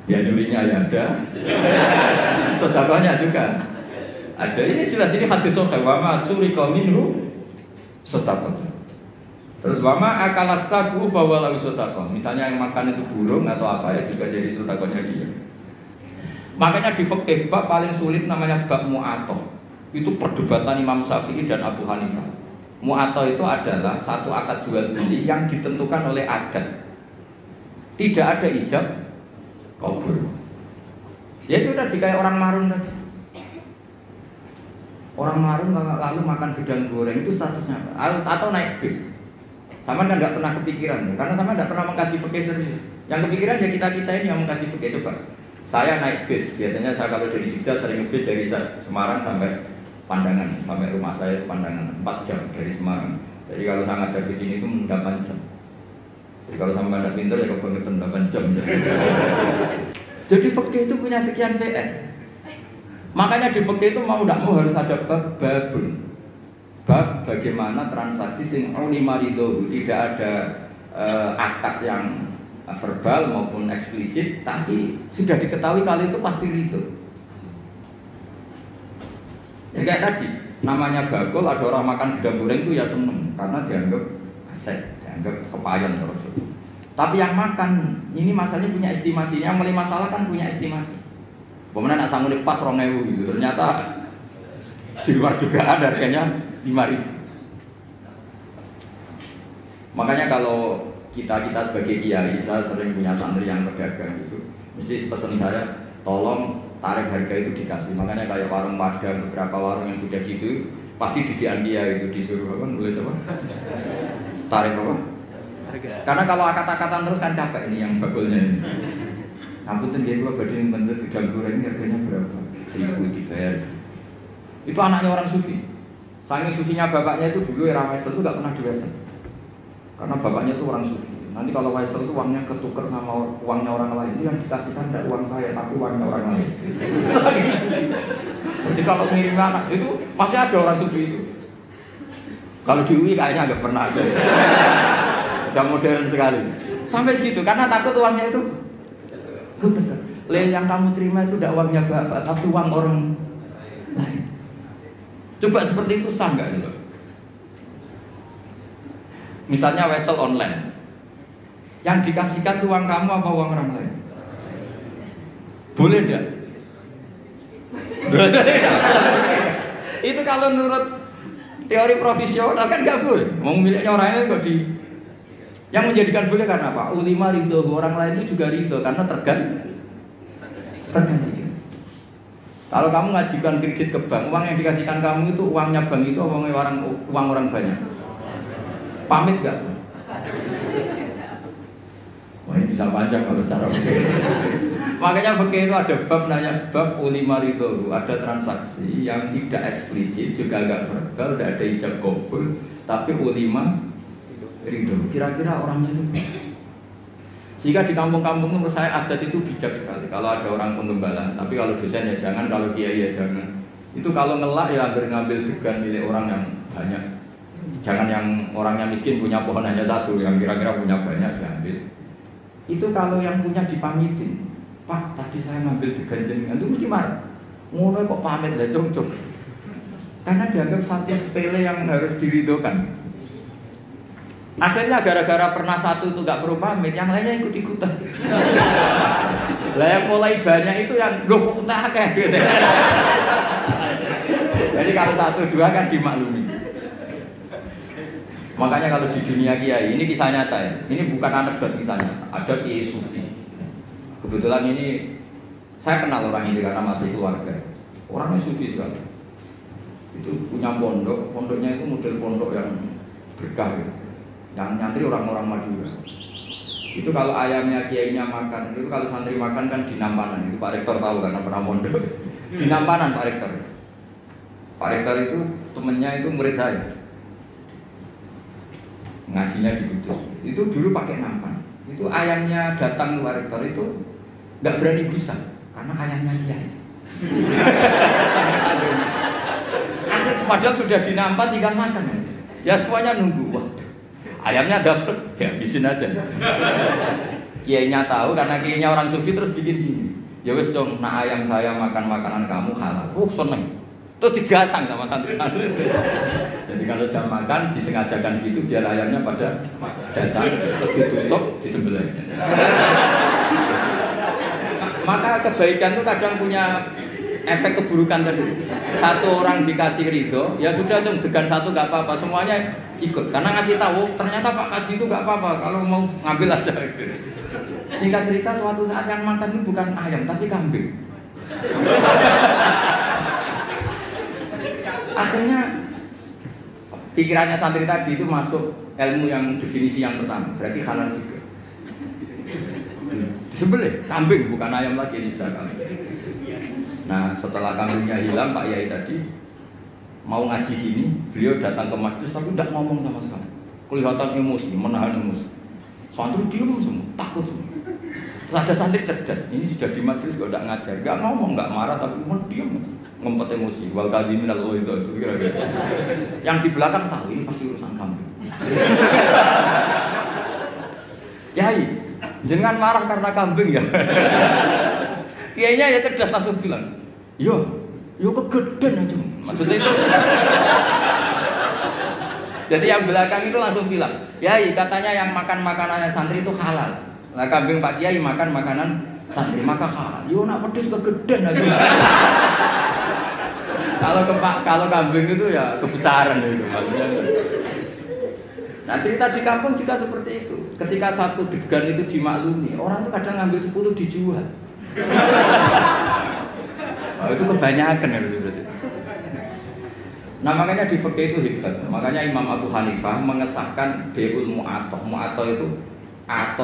Ya nyurinya ya ada. Sedekahnya juga ada. Ini jelas, ini hadis sahih. Wa ma suriqa minhu sedekah. Terus wa ma akala sabu fa walau sedekah. Misalnya yang makan itu burung atau apa ya juga jadi sedekahnya dia. Makanya di fikih bab paling sulit namanya bab mu'athah. Itu perdebatan Imam Syafi'i dan Abu Hanifah. Mu'athah itu adalah satu akad jual beli yang ditentukan oleh adat. Tidak ada ijab kabul. Ya itu tadi kayak orang marun tadi. Orang marun lalu makan gedang goreng itu statusnya apa? Atau naik bis. Sama kan nggak pernah kepikiran, karena sama nggak pernah mengkaji fikih serius. Yang kepikiran ya kita ini yang mengkaji fikih. Coba saya naik bis, biasanya saya kalau dari Jogja sering bis dari Semarang sampai Pandangan, sampai rumah saya itu Pandangan 4 jam dari Semarang. Jadi kalau saya ngajar ke sini itu 8 jam. Jadi kalau sampai tidak pintar ya kebangetan 8 jam. Jadi fikih itu punya sekian PR. Makanya di fikih itu mau tidak mau harus ada babun. Bab bagaimana transaksi sing ulima ridho, tidak ada akad yang verbal maupun eksplisit, tapi sudah diketahui kali itu pasti ridho. Ya kayak tadi, namanya bakul, ada orang makan gedang goreng itu ya seneng karena dianggap aset, dianggap kepayon terus. Tapi yang makan ini masalahnya punya estimasi, yang mulai masalah kan punya estimasi. Kemudian nak sanggup pas 2.000 gitu, ternyata di luar juga ada harganya 5.000. Makanya kalau kita sebagai kiai, saya sering punya santri yang pedagang gitu, mesti pesan saya tolong tarif harga itu dikasih. Makanya kayak warung Padang, beberapa warung yang sudah gitu pasti didikan dia itu disuruh apa, nulis apa? Tarif apa? Harga. Karena kalau akad-akatan terus kan capek ini yang bakulnya ini. Ngapunten dia gua badhe bentuk gedang goreng ini harganya berapa? 1.000 dibayar. Itu anaknya orang sufi. Saking sufinya bapaknya itu dulu era Wesel itu gak pernah diwasel. Karena bapaknya itu orang sufi. Nanti kalau Wesel itu uangnya ketukar sama uangnya orang lain, itu yang dikasihkan tidak uang saya, tapi uangnya orang lain. Jadi kalau ngirim anak itu masih ada orang sufi itu. Kalau di UI kayaknya nggak pernah ada. Sudah modern sekali. Sampai segitu, karena takut uangnya itu ketukar. Yang kamu terima itu tidak uangnya bapak, tapi uang orang lain. Coba seperti itu sah nggak gitu? Misalnya Wesel online. Yang dikasihkan uang kamu apa uang orang lain? Boleh enggak? Itu kalau menurut teori profesional kan enggak boleh. Mau miliknya orang lain kok di. Yang menjadikan boleh karena apa? Ulima ridho, orang lain itu juga ridho karena tergantikan. Kalau kamu ngajukan kredit ke bank, uang yang dikasihkan kamu itu uangnya bank itu uang orang banyak. Pamit enggak? Wah ini bisa panjang kalau secara fikih. Makanya fikih itu ada bab nanya bab ulima ridho, ada transaksi yang tidak eksplisit juga agak verbal, tidak ada ijab kabul, tapi ulima ridho. Kira-kira orangnya itu. Jika di kampung-kampung menurut saya adat itu bijak sekali. Kalau ada orang penggembala, tapi kalau dosen ya jangan, kalau kiai ya jangan. Itu kalau ngelak ya ngambil degan milik orang yang banyak. Jangan yang orangnya miskin punya pohon hanya satu, yang kira-kira punya banyak diambil. Itu kalau yang punya dipamitin, Pak tadi saya ngambil degan jenengan, itu mesti marah. Ngono kok pamit lah cong. Karena dianggap satu sepele yang harus diridhokan. Akhirnya gara-gara pernah satu itu gak perlu pamit, yang lainnya ikut-ikutan. Lah yang mulai banyak itu yang loh kok tak akeh gitu. Jadi kalau satu dua kan dimaklumi. Makanya kalau di dunia kiai, ini kisah nyata ya. Ini bukan anekdot kisahnya. Ada kiai sufi. Kebetulan ini saya kenal orang ini karena masih keluarga. Orangnya sufi sekali. Itu punya pondok, pondoknya itu model pondok yang berkah gitu. Yang nyantri orang-orang Madura. Itu kalau ayamnya kiainya makan, itu kalau santri makan kan di Nampanan. Itu Pak Rektor tahu karena pernah pondok. Di Nampanan Pak Rektor. Pak Rektor itu temennya itu murid saya. Ngajinya di Kudus. Itu dulu pakai nampan. Itu ayamnya datang ke Pak Rektor itu nggak berani busa karena ayamnya kiai. Padahal sudah dinampan tinggal makan. Ya semuanya nunggu. Wah, ayamnya dapet, dihabisin aja. Kiainya tahu karena kiainya orang sufi terus bikin gini. Ya wes dong, nak ayam saya makan makanan kamu halal. Seneng. Terus digasang sama santri-santri. Jadi kalau jam makan disengajakan gitu biar ayamnya pada datang terus ditutup disembelih. Maka kebaikan itu kadang punya efek keburukan tadi. Satu orang dikasih ridho, ya sudah dong degan satu nggak apa-apa, semuanya ikut. Karena ngasih tahu ternyata Pak Kaji itu nggak apa-apa, kalau mau ngambil aja. Singkat cerita suatu saat yang makan itu bukan ayam tapi kambing. Akhirnya pikirannya santri tadi itu masuk ilmu yang definisi yang pertama, berarti halal juga. Disembelih kambing bukan ayam lagi, ini sudah kambing. Nah setelah kambingnya hilang Pak Yai tadi mau ngaji gini, beliau datang ke majelis tapi tidak ngomong sama sekali. Kelihatan emosi, menahan emosi. Santri diem semua, takut semua. Terus ada santri cerdas, ini sudah di majelis kok tidak ngajar, nggak ngomong, nggak marah tapi diem, ngempet emosi. Wal kadhimin al itu kira-kira. Yang di belakang tahu ini pasti urusan kambing. Yai, jangan marah karena kambing ya. Kiainya ya cerdas langsung bilang, yo kegedean aja. Maksudnya itu. Jadi yang belakang itu langsung bilang, Yai katanya yang makan makanannya santri itu halal. Nah kambing Pak Kiai makan makanan santri maka halal. Yo nak pedes kegedean aja. Kalau kambing itu ya kebesaran itu maksudnya. Nah cerita di kampung juga seperti itu. Ketika satu degan itu dimaklumi, orang itu kadang ngambil 10 dijual. Oh, itu kebanyakan ya berarti. Nah makanya di fikih itu hebat. Makanya Imam Abu Hanifah mengesahkan beul mu'atoh. Mu'atoh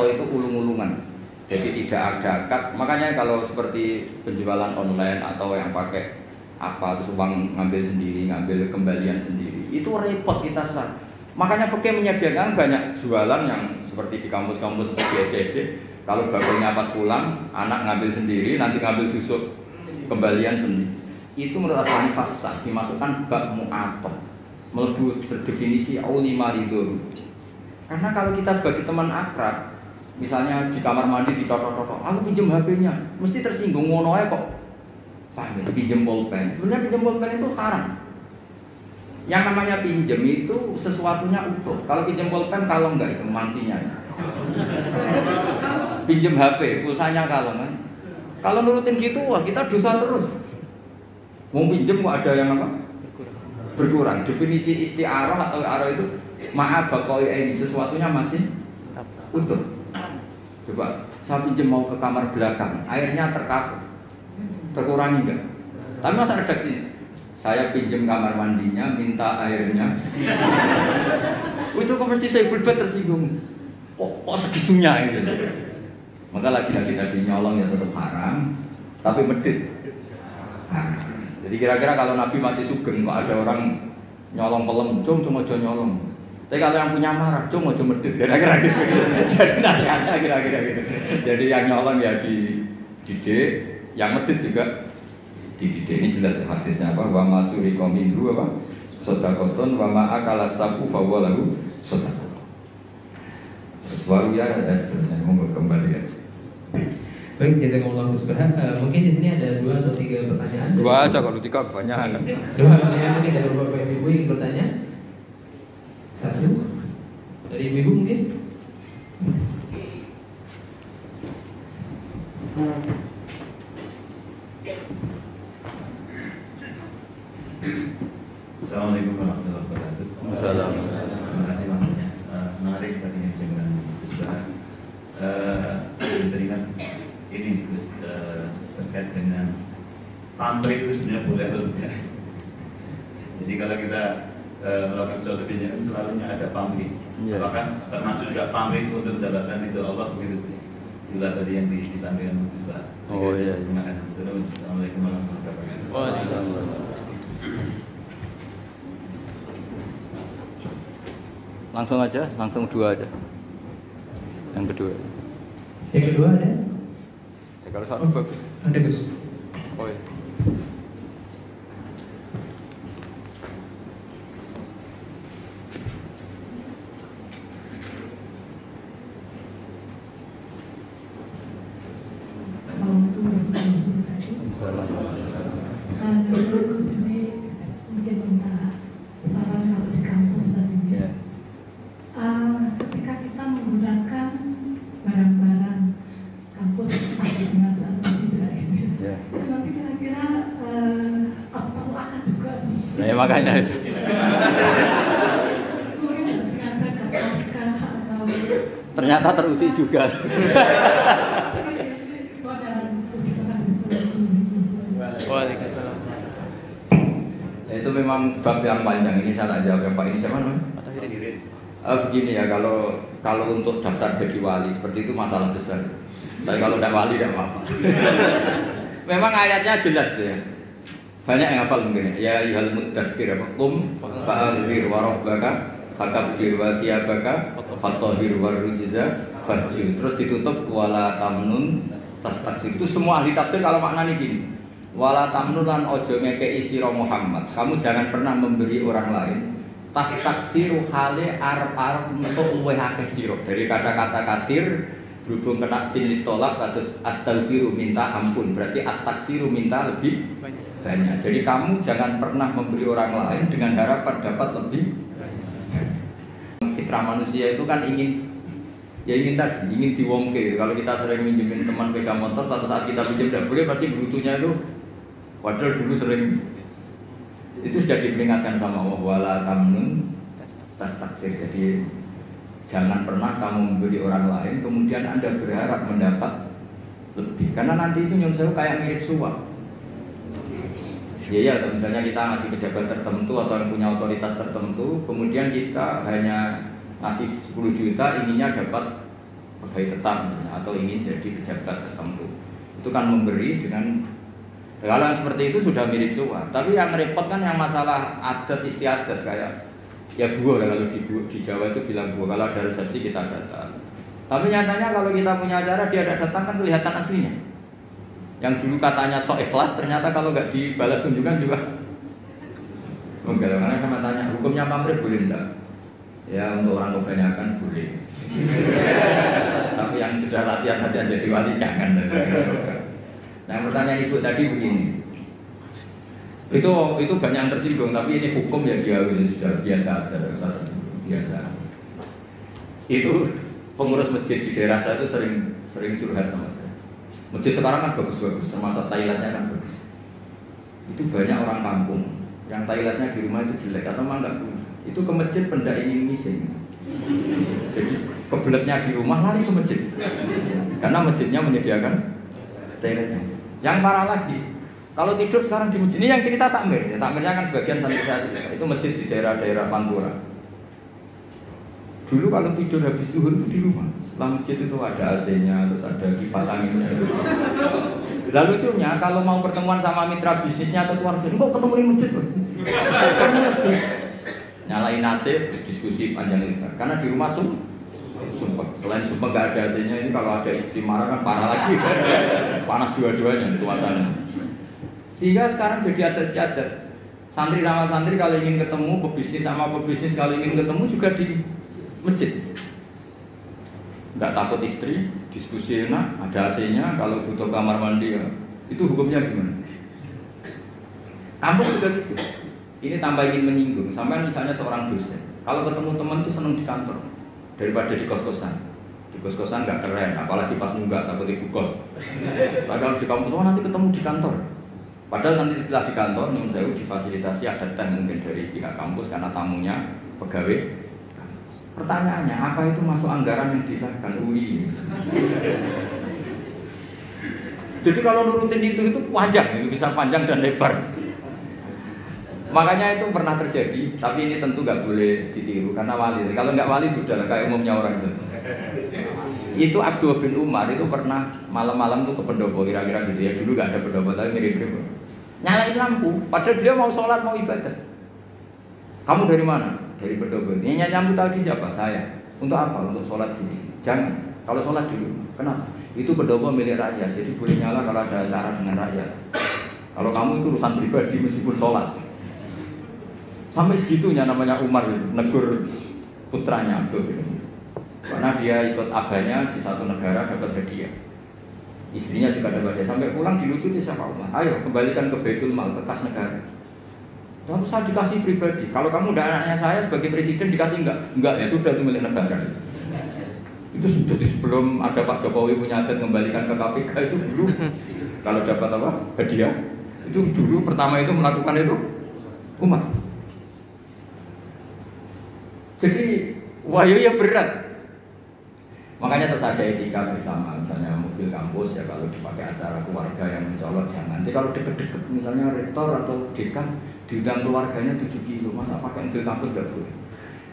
itu ulung-ulungan. Jadi tidak ada akad. Makanya kalau seperti penjualan online atau yang pakai apa terus uang ngambil sendiri, ngambil kembalian sendiri, itu repot kita sah. Makanya fikih menyediakan banyak jualan yang seperti di kampus-kampus seperti SD. Kalau bapaknya pas pulang, anak ngambil sendiri, nanti ngambil susu kembalian sendiri. Itu menurut Abu Hanifah sah, dimasukkan bab mu'atoh, melebu berdefinisi aulima ridho. Karena kalau kita sebagai teman akrab, misalnya di kamar mandi dicocok-cocok, aku pinjam HP-nya, mesti tersinggung ngono ae kok. Paham ya? Pinjam pulpen. Sebenarnya pinjam pulpen itu haram. Yang namanya pinjam itu sesuatunya utuh. Kalau pinjam pulpen kalau enggak itu mansinya. Pinjam HP, pulsanya kalau kan. Kalau nurutin gitu, wah kita dosa terus. Mau pinjam kok ada yang apa? Berkurang. Definisi isti'arah atau arah itu maaf bakoi ini sesuatunya masih utuh. Coba saya pinjam mau ke kamar belakang, airnya terkapur, terkurangi enggak? Tapi masa redaksinya? Saya pinjam kamar mandinya, minta airnya. Itu kok mesti saya berbuat tersinggung. Kok segitunya itu? Maka lagi-lagi tadi nyolong ya tetap haram, tapi medit. Jadi kira-kira kalau Nabi masih sugeng, kok ada orang nyolong pelem, cuma nyolong. Tapi kalau yang punya marah, cuma medit, kira-kira gitu. Jadi nasihatnya kira-kira gitu. Jadi yang nyolong ya dididik, yang medit juga dididik. Ini jelas hadisnya apa? Wa masuri qaminhu apa? Sedekahun wa ma akala sabu fa huwa lahu sedekah. Baru ya seterusnya mau kembali ya. Baik, jazakumullah khairan. Mungkin di sini ada 2 atau 3 pertanyaan. 2 aja, kalau 3 banyak. 2 pertanyaan mungkin dari Bapak Ibu ingin bertanya. 1 dari Ibu mungkin. Assalamualaikum warahmatullahi wabarakatuh. Waalaikumsalam. Terima kasih makanya menarik tadi yang saya bilang Gus Bah. Saya teringat ini Gus terkait dengan pamrih itu sebenarnya boleh atau tidak. Jadi kalau kita melakukan sesuatu biasanya selalunya ada pamrih. Yeah. Bahkan termasuk juga pamrih untuk mendapatkan itu Allah begitu. Itulah tadi yang disampaikan Gus Bah. Oh iya. Terima kasih. Assalamualaikum warahmatullahi wabarakatuh. Waalaikumsalam. Langsung aja, langsung 2 aja. Yang kedua. Yang kedua ada? Ya, kalau satu bagus. Ada Gus. Oh iya. Mungkin minta saran kalau di kampus tadi. Ketika kita menggunakan barang-barang kampus atas dengan satu tidak ini, tapi kira-kira apa perlu akan juga? Nah, ya makanya itu. Mungkin sengaja kertas atau Ternyata terusik juga. Waalaikumsalam. Ya, itu memang bab yang panjang. Ini saya tak jawab yang Pak ini siapa namanya? Begini ya, kalau untuk daftar jadi wali seperti itu masalah besar. Tapi kalau tidak wali tidak apa-apa. Memang ayatnya jelas tuh ya. Banyak yang hafal mungkin ya. Ya ayyuhal muddatsir qum fa'anzir wa rabbaka fakabbir wa thiyabaka fatahhir wa rujza fahjur. Terus ditutup wala tamnun tastakbir. Itu semua ahli tafsir kalau maknanya gini. Wala tamnun lan ojo ngekei sira Muhammad. Kamu jangan pernah memberi orang lain. Tastaksiru hale arep-arep untuk luwih akeh sira. Dari kata-kata kasir berhubung kena sin ditolak terus astaghfiru minta ampun. Berarti astaksiru minta lebih banyak. Jadi kamu jangan pernah memberi orang lain dengan harapan dapat lebih banyak. Fitrah manusia itu kan ingin tadi, ingin diwongke. Kalau kita sering minjemin teman sepeda motor, suatu saat kita pinjam tidak boleh, berarti butuhnya itu padahal dulu sering itu sudah diperingatkan sama Allah wala tamnun tastaksir. Jadi jangan pernah kamu memberi orang lain kemudian Anda berharap mendapat lebih, karena nanti itu nyusul kayak mirip suap. Ya, atau misalnya kita ngasih pejabat tertentu atau yang punya otoritas tertentu, kemudian kita hanya ngasih 10 juta inginnya dapat pegawai tetap misalnya, atau ingin jadi pejabat tertentu. Itu kan memberi dengan kalau yang seperti itu sudah mirip suap. Tapi yang repot kan yang masalah adat istiadat kayak ya buah, kalau di Jawa itu bilang buah. Kalau ada resepsi kita datang. Tapi nyatanya kalau kita punya acara dia tidak datang kan kelihatan aslinya. Yang dulu katanya sok ikhlas ternyata kalau nggak dibalas kunjungan juga enggak. Karena sama tanya hukumnya pamrih boleh enggak? Ya untuk orang kebanyakan boleh. Tapi yang sudah latihan jadi wali jangan. Nah pertanyaan ibu tadi begini. Itu banyak yang tersinggung, tapi ini hukum ya dia sudah biasa aja, biasa. Itu pengurus masjid di daerah saya itu sering curhat sama saya. Masjid sekarang kan bagus-bagus, termasuk toiletnya kan bagus. Itu banyak orang kampung yang toiletnya di rumah itu jelek atau memang nggak punya. Itu ke masjid benda ingin missing. Jadi kebeletnya di rumah lari ke masjid, karena masjidnya menyediakan toiletnya. Yang parah lagi, kalau tidur sekarang di masjid, ini yang cerita takmir. Ya, takmirnya kan sebagian sampai saat itu masjid di daerah-daerah Pantura. Dulu kalau tidur habis zuhur itu di rumah. Setelah masjid itu ada AC-nya, terus ada kipas anginnya. Lalu lucunya kalau mau pertemuan sama mitra bisnisnya atau keluarga, kok ketemu di masjid? Nyalain AC, diskusi panjang lebar. Karena di rumah sumpah. Selain sumpah nggak ada AC-nya, ini kalau ada istri marah kan parah lagi. Panas dua-duanya suasana. Sehingga sekarang jadi adat istiadat. Santri sama santri kalau ingin ketemu, pebisnis sama pebisnis kalau ingin ketemu juga di masjid. Nggak takut istri, diskusi enak, ada AC-nya, kalau butuh kamar mandi ya. Itu hukumnya gimana? Kampus juga gitu. Ini tambah ingin menyinggung. Sampai misalnya seorang dosen, kalau ketemu teman itu senang di kantor daripada di kos-kosan. Di kos-kosan nggak keren, apalagi pas nunggak takut ibu kos. Padahal di kampus, oh nanti ketemu di kantor. Padahal nanti setelah di kantor, nyun sewu difasilitasi ada tem mungkin dari pihak kampus karena tamunya pegawai. Pertanyaannya, apa itu masuk anggaran yang disahkan UI? Jadi kalau nurutin itu panjang, itu bisa panjang dan lebar. Makanya itu pernah terjadi, tapi ini tentu nggak boleh ditiru karena wali. Kalau nggak wali sudah lah, kayak umumnya orang saja. Itu Abdul bin Umar itu pernah malam-malam tuh ke pendopo kira-kira gitu ya. Dulu nggak ada pendopo, tapi mirip-mirip. Nyalain lampu, padahal dia mau sholat, mau ibadah. Kamu dari mana? Dari pendopo. Ini lampu tadi siapa? Saya. Untuk apa? Untuk sholat gini. Jangan. Kalau sholat dulu. Kenapa? Itu pendopo milik rakyat. Jadi boleh nyala kalau ada acara dengan rakyat. Kalau kamu itu urusan pribadi meskipun sholat. Sampai segitunya namanya Umar negur putranya Abdul bin Umar. Karena dia ikut abahnya di satu negara dapat hadiah. Istrinya juga dapat hadiah. Sampai pulang dilucuti siapa Umar. Ayo kembalikan ke Baitul Mal, ke kas negara. Lalu saya dikasih pribadi. Kalau kamu udah anaknya saya sebagai presiden dikasih enggak? Enggak ya sudah itu milik negara. Itu sudah sebelum ada Pak Jokowi punya adat kembalikan ke KPK itu dulu. Kalau dapat apa? Hadiah. Itu dulu pertama itu melakukan itu Umar. Jadi wahyu ya berat. Makanya terus ada etika bersama, misalnya mobil kampus ya kalau dipakai acara keluarga yang mencolok jangan. Jadi kalau deket-deket misalnya rektor atau dekan diundang keluarganya 7 kilo, masa pakai mobil kampus gak boleh.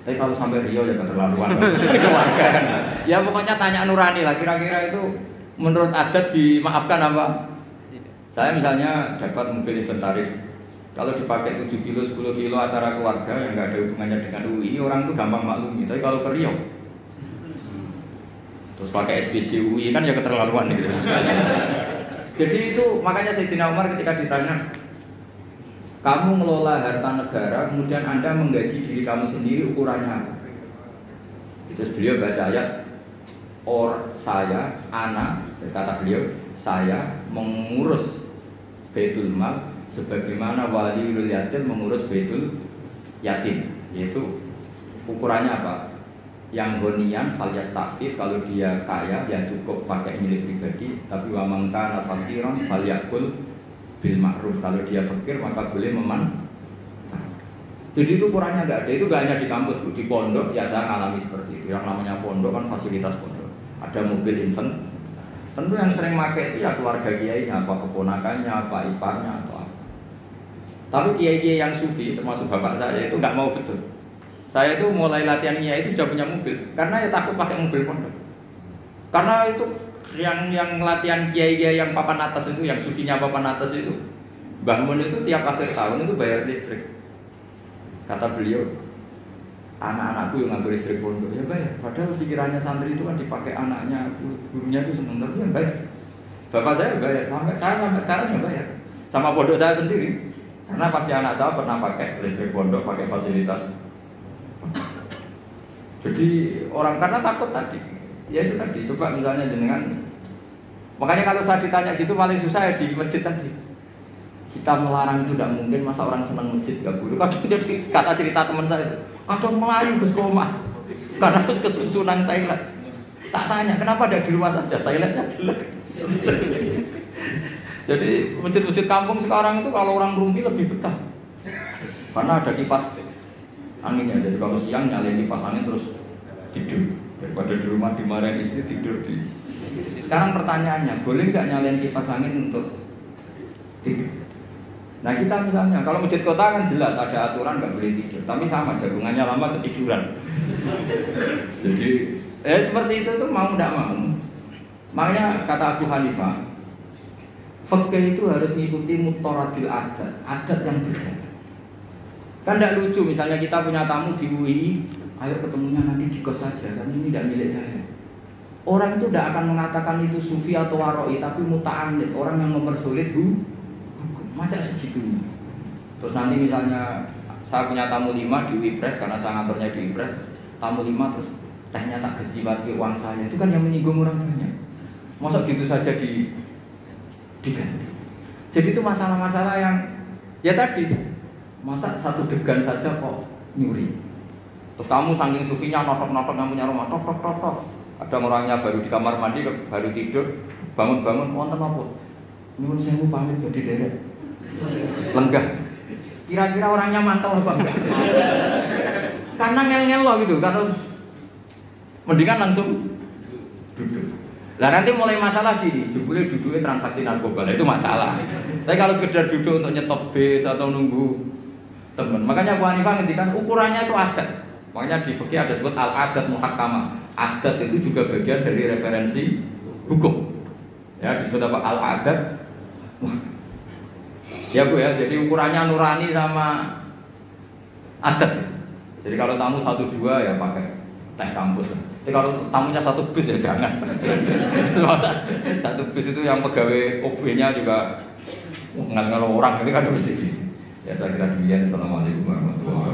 Tapi kalau sampai Rio ya keterlaluan keluarga. Ya pokoknya tanya nurani lah, kira-kira itu menurut adat dimaafkan apa? Saya misalnya dapat mobil inventaris, kalau dipakai 7 kilo, 10 kilo acara keluarga yang nggak ada hubungannya dengan UI, orang itu gampang maklumi. Tapi kalau ke Rio, terus pakai SPJ UI kan ya keterlaluan gitu. Jadi itu makanya Sayyidina Umar ketika ditanya, kamu ngelola harta negara, kemudian Anda menggaji diri kamu sendiri, ukurannya apa? Terus beliau baca ayat, saya, kata beliau, saya mengurus Baitul Mal sebagaimana waliul yatim mengurus Baitul Yatim. Yaitu ukurannya apa? Yang honian falyastafif, kalau dia kaya ya cukup pakai milik pribadi, tapi wa man kana faqiran falyakul bil ma'ruf, kalau dia fakir maka boleh Jadi itu ukurannya enggak ada, itu enggak hanya di kampus, di pondok ya saya ngalami seperti itu. Yang namanya pondok kan fasilitas pondok. Ada mobil infant. Tentu yang sering pakai itu ya keluarga kiainya, apa keponakannya, apa iparnya atau apa. Tapi kiai-kiai yang sufi termasuk bapak saya itu enggak mau betul. Saya itu mulai latihan kiai itu sudah punya mobil, karena ya takut pakai mobil pondok. Karena itu yang latihan kiai-kiai yang papan atas itu, yang sufinya papan atas itu, Mbah Mun itu tiap akhir tahun itu bayar listrik. Kata beliau, anak-anakku yang ngambil listrik pondok ya bayar. Padahal pikirannya santri itu kan dipakai anaknya, gurunya itu seneng, tapi yang bayar. Bapak saya bayar, sampai sekarang ya bayar. Sama pondok saya sendiri, karena pasti anak saya pernah pakai listrik pondok, pakai fasilitas. Jadi orang karena takut tadi, ya itu tadi. Coba misalnya jenengan, makanya kalau saya ditanya gitu paling susah ya di masjid tadi. Kita melarang itu tidak mungkin, masa orang senang masjid gak boleh. Kadang jadi kata cerita teman saya itu, kadang melayu Gus Koma, karena harus kesusunan toilet. Tak tanya kenapa ada di rumah saja, toiletnya jelek. Jadi masjid-masjid kampung sekarang itu kalau orang rumpi lebih betah, karena ada kipas anginnya. Jadi kalau siang nyalain kipas angin terus tidur, daripada di rumah dimarahin istri tidur di. Sekarang pertanyaannya, boleh nggak nyalain kipas angin untuk tidur? Nah kita misalnya, kalau masjid kota kan jelas ada aturan nggak boleh tidur, tapi sama jagungannya lama ketiduran. Jadi seperti itu tuh mau nggak mau. Makanya kata Abu Hanifah, fikih itu harus mengikuti mutoradil adat yang berjalan. Kan tidak lucu, misalnya kita punya tamu di UI, ayo ketemunya nanti di kos saja, kan ini tidak milik saya. Orang itu tidak akan mengatakan itu sufi atau waroi, tapi muta'anid, orang yang mempersulit hukum. Macak segitunya. Terus nanti misalnya saya punya tamu 5 di Wipres karena saya ngaturnya di Wipres, tamu 5 terus tehnya tak ganti pakai uang saya, itu kan yang menyinggung orang banyak. Masa gitu saja diganti. Jadi itu masalah-masalah yang ya tadi, masa satu degan saja kok nyuri. Terus kamu saking sufinya notok-notok yang punya rumah, tok. Ada orangnya baru di kamar mandi, baru tidur, bangun-bangun, wonten apa? Nyuwun sewu pamit jadi derek. Lenggah. Kira-kira orangnya mantel apa enggak? Karena ngel-ngel loh gitu, kalau mendingan langsung duduk. Lah nanti mulai masalah gini, jebule duduknya transaksi narkoba, itu masalah. Tapi kalau sekedar duduk untuk nyetop bis atau nunggu teman, makanya Bu Hanifah ngendikan ukurannya itu adat. Makanya di fikih ada sebut al-adat muhakkamah. Adat itu juga bagian dari referensi hukum. Ya disebut apa al-adat. Ya Bu ya, jadi ukurannya nurani sama adat. Jadi kalau tamu 1-2 ya pakai teh kampus. Tapi kalau tamunya 1 bis ya jangan. 1 bis itu yang pegawai OB-nya juga ngal-ngal orang, itu kan mesti. Ya saya kira demikian. Assalamualaikum warahmatullahi wabarakatuh.